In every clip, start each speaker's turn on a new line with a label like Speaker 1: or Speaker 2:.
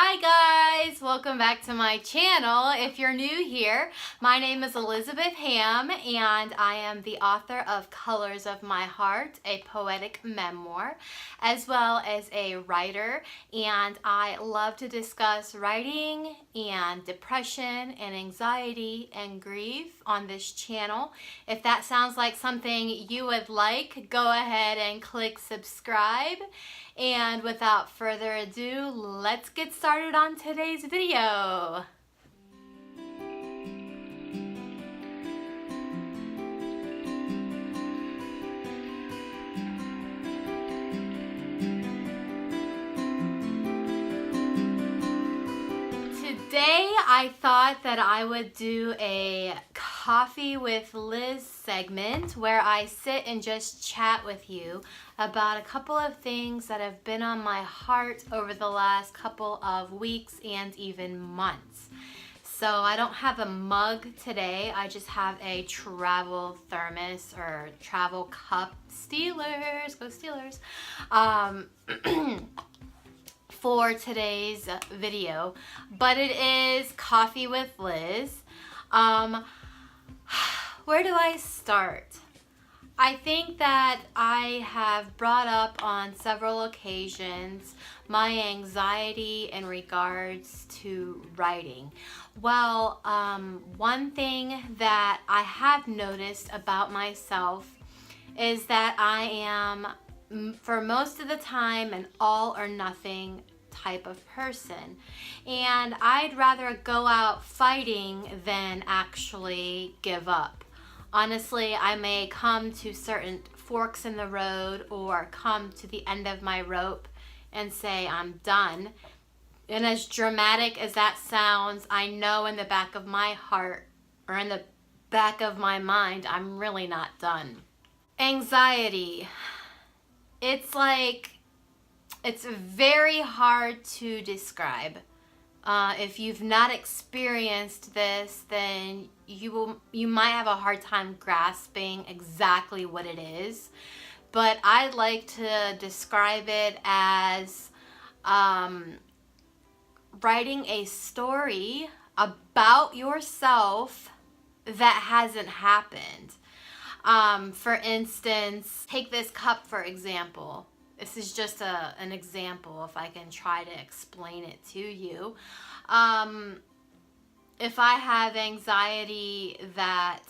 Speaker 1: Hi guys, welcome back to my channel. If you're new here, my name is EAHamm and I am the author of Colors of My Heart, a poetic memoir, as well as a writer, and I love to discuss writing and depression and anxiety and grief on this channel. If that sounds like something you would like, go ahead and click subscribe. And without further ado, let's get started on today's video. Today I thought that I would do a Coffee with Liz segment where I sit and just chat with you about a couple of things that have been on my heart over the last couple of weeks and even months. So I don't have a mug today, I just have a travel thermos or travel cup. Steelers, go Steelers. For today's video, but it is Coffee with Liz. Where do I start? I think that I have brought up on several occasions my anxiety in regards to writing. Well, one thing that I have noticed about myself is that I am, for most of the time, an all or nothing type of person, and I'd rather go out fighting than actually give up. Honestly, I may come to certain forks in the road or come to the end of my rope and say I'm done, and as dramatic as that sounds, I know in the back of my heart or in the back of my mind I'm really not done. Anxiety, it's very hard to describe. If you've not experienced this, then you might have a hard time grasping exactly what it is. But I'd like to describe it as writing a story about yourself that hasn't happened. For instance, take this cup for example. This is just an example if I can try to explain it to you. If I have anxiety that,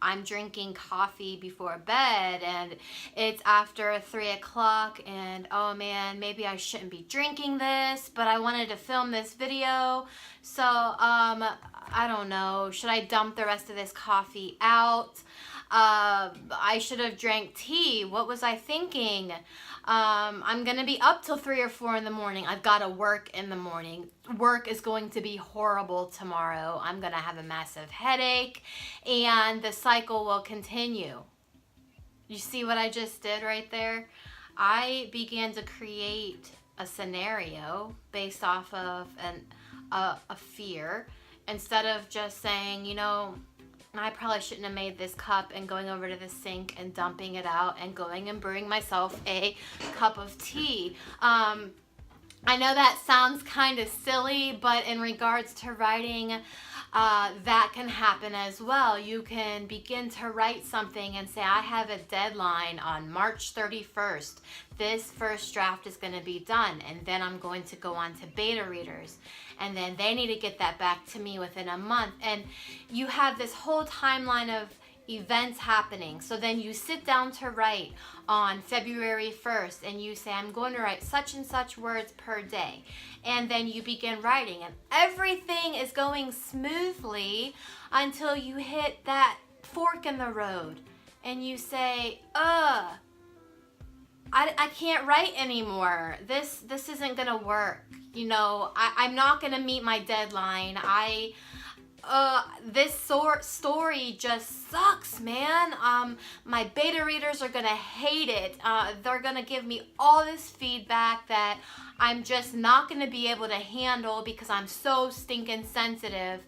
Speaker 1: I'm drinking coffee before bed and it's after 3 o'clock and oh man, maybe I shouldn't be drinking this, but I wanted to film this video. So, I don't know, should I dump the rest of this coffee out? I should have drank tea. What was I thinking? I'm gonna be up till 3 or 4 in the morning. I've got to work in the morning. Work is going to be horrible tomorrow. I'm gonna have a massive headache and the cycle will continue. You see what I just did right there? I began to create a scenario based off of a fear instead of just saying, I probably shouldn't have made this cup and going over to the sink and dumping it out and going and brewing myself a cup of tea. I know that sounds kind of silly, but in regards to writing, that can happen as well. You can begin to write something and say, I have a deadline on March 31st. This first draft is going to be done, and then I'm going to go on to beta readers, and then they need to get that back to me within a month. And you have this whole timeline of events happening. So then you sit down to write on February 1st and you say, I'm going to write such and such words per day. And then you begin writing and everything is going smoothly until you hit that fork in the road and you say, I can't write anymore. This isn't gonna work. I'm not gonna meet my deadline. This story just sucks, man. My beta readers are gonna hate it. They're gonna give me all this feedback that I'm just not gonna be able to handle because I'm so stinking sensitive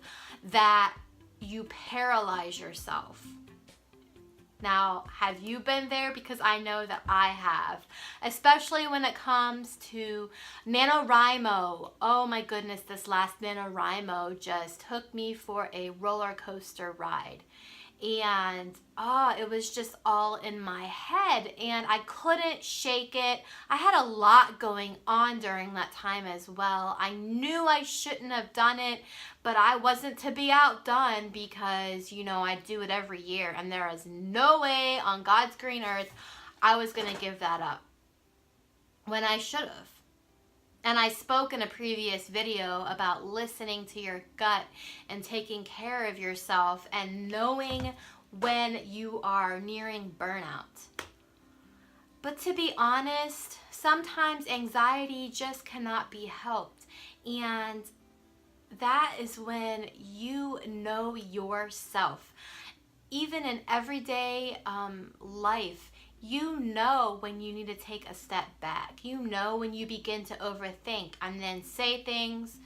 Speaker 1: that you paralyze yourself. Now, have you been there? Because I know that I have, especially when it comes to NaNoWriMo. Oh my goodness, this last NaNoWriMo just took me for a roller coaster ride. And it was just all in my head and I couldn't shake it. I had a lot going on during that time as well. I knew I shouldn't have done it, but I wasn't to be outdone because, you know, I do it every year and there is no way on God's green earth I was going to give that up when I should have. And I spoke in a previous video about listening to your gut and taking care of yourself and knowing when you are nearing burnout. But to be honest, sometimes anxiety just cannot be helped. And that is when you know yourself. Even in everyday life, you know when you need to take a step back. You know when you begin to overthink and then say things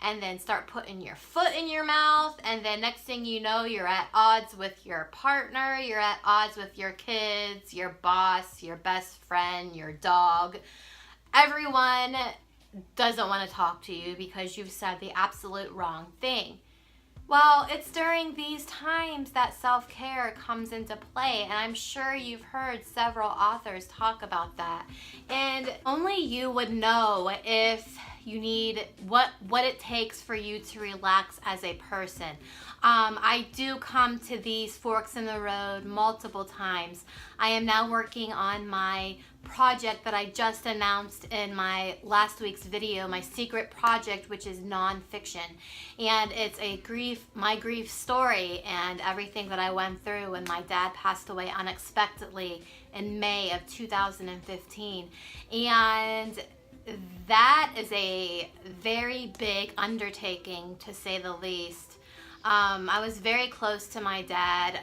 Speaker 1: and then start putting your foot in your mouth, and then next thing you know, you're at odds with your partner, you're at odds with your kids, your boss, your best friend, your dog. Everyone doesn't want to talk to you because you've said the absolute wrong thing. Well, it's during these times that self-care comes into play, and I'm sure you've heard several authors talk about that. And only you would know if you need what it takes for you to relax as a person. I do come to these forks in the road multiple times. I am now working on my project that I just announced in my last week's video, my secret project, which is nonfiction. And it's my grief story and everything that I went through when my dad passed away unexpectedly in May of 2015. And that is a very big undertaking, to say the least. I was very close to my dad.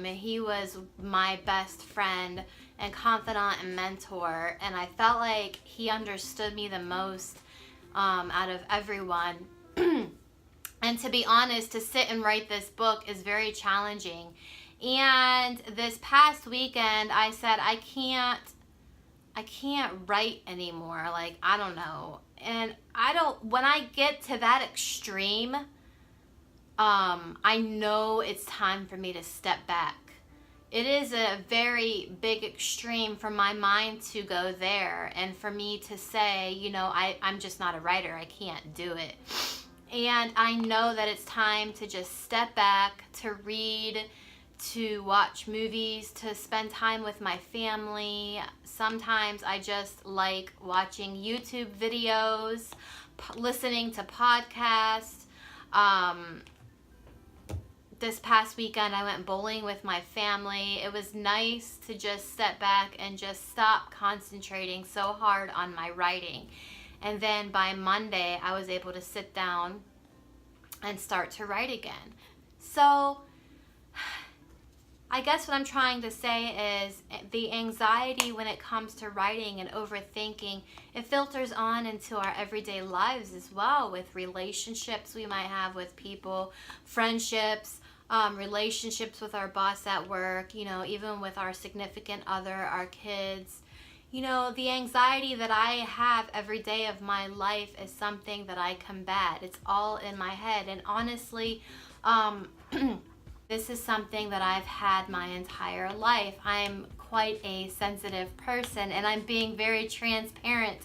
Speaker 1: He was my best friend and confidant and mentor, and I felt like he understood me the most out of everyone. And to be honest, to sit and write this book is very challenging. And this past weekend, I said, I can't write anymore. Like, I don't know. And when I get to that extreme, I know it's time for me to step back. It is a very big extreme for my mind to go there and for me to say, you know, I'm just not a writer. I can't do it. And I know that it's time to just step back, to read, to watch movies, to spend time with my family. Sometimes I just like watching YouTube videos, listening to podcasts. This past weekend I went bowling with my family. It was nice to just step back and just stop concentrating so hard on my writing. And then by Monday I was able to sit down and start to write again. So I guess what I'm trying to say is the anxiety when it comes to writing and overthinking, it filters on into our everyday lives as well, with relationships we might have with people, friendships, relationships with our boss at work, you know, even with our significant other, our kids. You know, the anxiety that I have every day of my life is something that I combat. It's all in my head. And honestly, this is something that I've had my entire life. I'm quite a sensitive person, and I'm being very transparent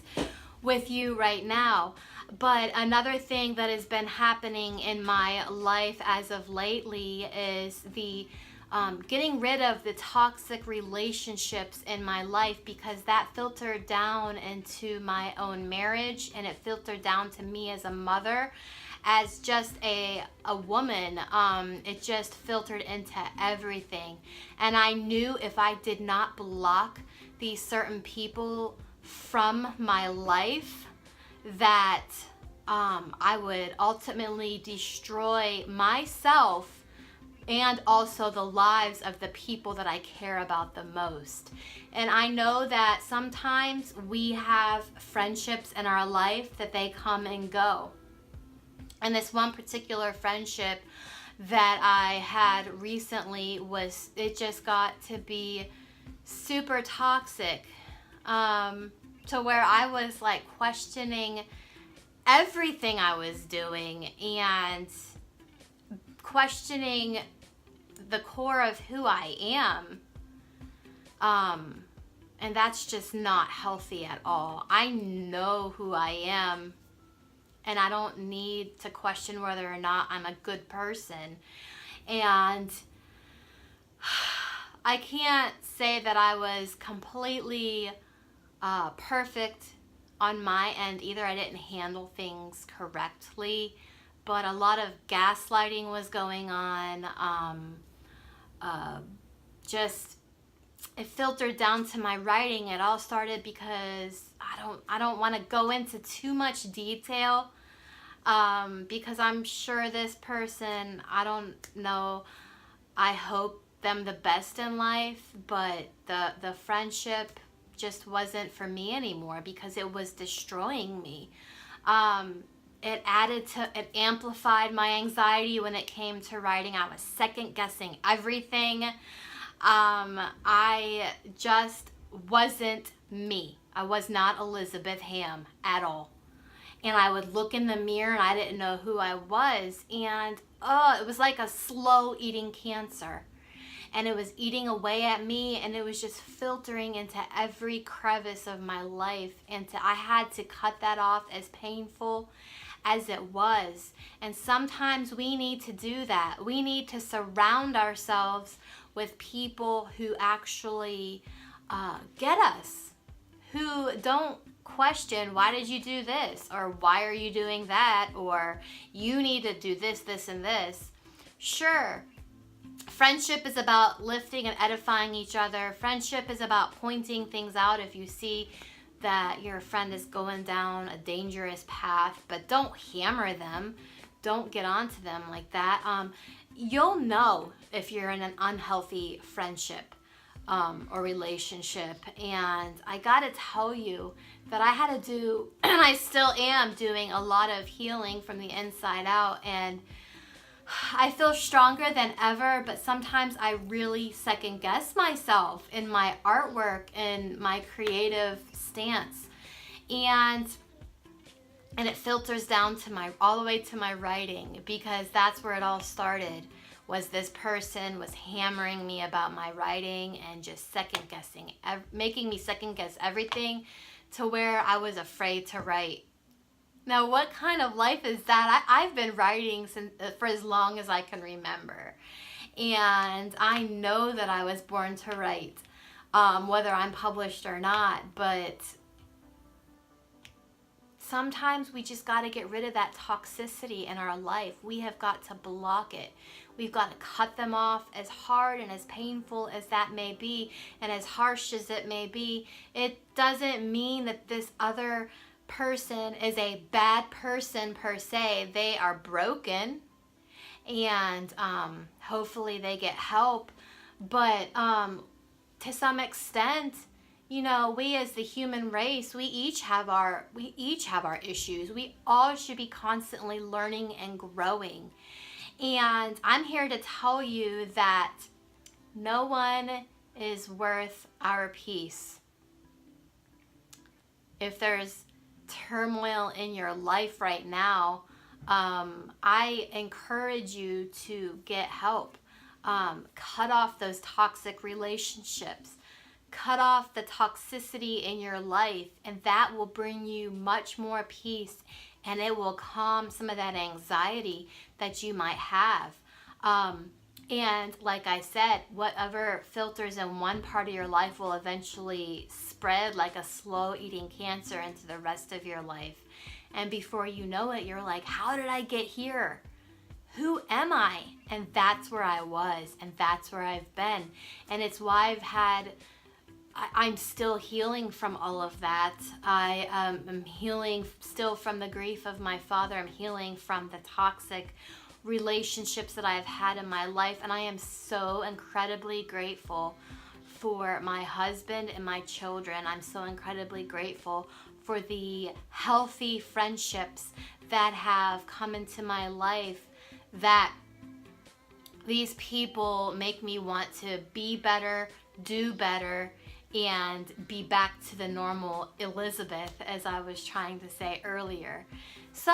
Speaker 1: with you right now. But another thing that has been happening in my life as of lately is the getting rid of the toxic relationships in my life, because that filtered down into my own marriage, and it filtered down to me as a mother, as just a woman. It just filtered into everything. And I knew if I did not block these certain people from my life, that I would ultimately destroy myself and also the lives of the people that I care about the most. And I know that sometimes we have friendships in our life that they come and go. And this one particular friendship that I had recently it just got to be super toxic, to where I was like questioning everything I was doing and questioning the core of who I am. And that's just not healthy at all. I know who I am, and I don't need to question whether or not I'm a good person. And I can't say that I was completely perfect on my end either. I didn't handle things correctly, but a lot of gaslighting was going on. Just it filtered down to my writing. It all started because I don't want to go into too much detail, because I'm sure this person, I don't know, I hope them the best in life, but the friendship just wasn't for me anymore because it was destroying me. It amplified my anxiety when it came to writing. I was second guessing everything. I just wasn't me. I was not EAHamm at all. And I would look in the mirror and I didn't know who I was. And it was like a slow eating cancer. And it was eating away at me, and it was just filtering into every crevice of my life. And I had to cut that off, as painful as it was. And sometimes we need to do that. We need to surround ourselves with people who actually get us, who don't question, why did you do this? Or why are you doing that? Or you need to do this, this, and this. Sure, friendship is about lifting and edifying each other. Friendship is about pointing things out if you see that your friend is going down a dangerous path, but don't hammer them. Don't get onto them like that. You'll know if you're in an unhealthy friendship or relationship. And I gotta tell you that I had to do, and I still am doing, a lot of healing from the inside out. And I feel stronger than ever, but sometimes I really second guess myself in my artwork and my creative stance. And it filters down to all the way to my writing, because that's where it all started. Was this person was hammering me about my writing and just second guessing, making me second guess everything, to where I was afraid to write. Now, what kind of life is that? I've been writing for as long as I can remember. And I know that I was born to write, whether I'm published or not. But sometimes we just got to get rid of that toxicity in our life. We have got to block it. We've got to cut them off, as hard and as painful as that may be, and as harsh as it may be. It doesn't mean that this other person is a bad person per se. They are broken, and hopefully they get help. But to some extent, you know, we as the human race, we each have our issues. We all should be constantly learning and growing. And I'm here to tell you that no one is worth our peace. If there's turmoil in your life right now, I encourage you to get help. Cut off those toxic relationships. Cut off the toxicity in your life, and that will bring you much more peace, and it will calm some of that anxiety that you might have. And like I said, whatever filters in one part of your life will eventually spread like a slow eating cancer into the rest of your life. And before you know it, you're like, how did I get here? Who am I? And that's where I was, and that's where I've been. And it's why I'm still healing from all of that. I am healing still from the grief of my father. I'm healing from the toxic relationships that I've had in my life. And I am so incredibly grateful for my husband and my children. I'm so incredibly grateful for the healthy friendships that have come into my life that these people make me want to be better, do better, and be back to the normal Elizabeth, as I was trying to say earlier. So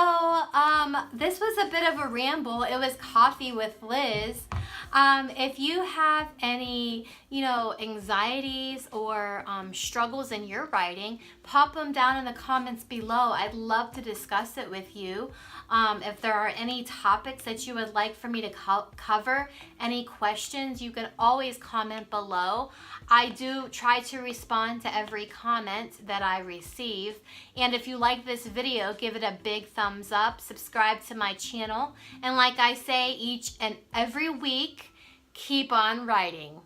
Speaker 1: this was a bit of a ramble. It was Coffee with Liz. If you have any, anxieties or struggles in your writing, pop them down in the comments below. I'd love to discuss it with you. If there are any topics that you would like for me to cover, any questions, you can always comment below. I do try to respond to every comment that I receive. And if you like this video, give it a big thumbs up, subscribe to my channel, and like I say each and every week, keep on writing.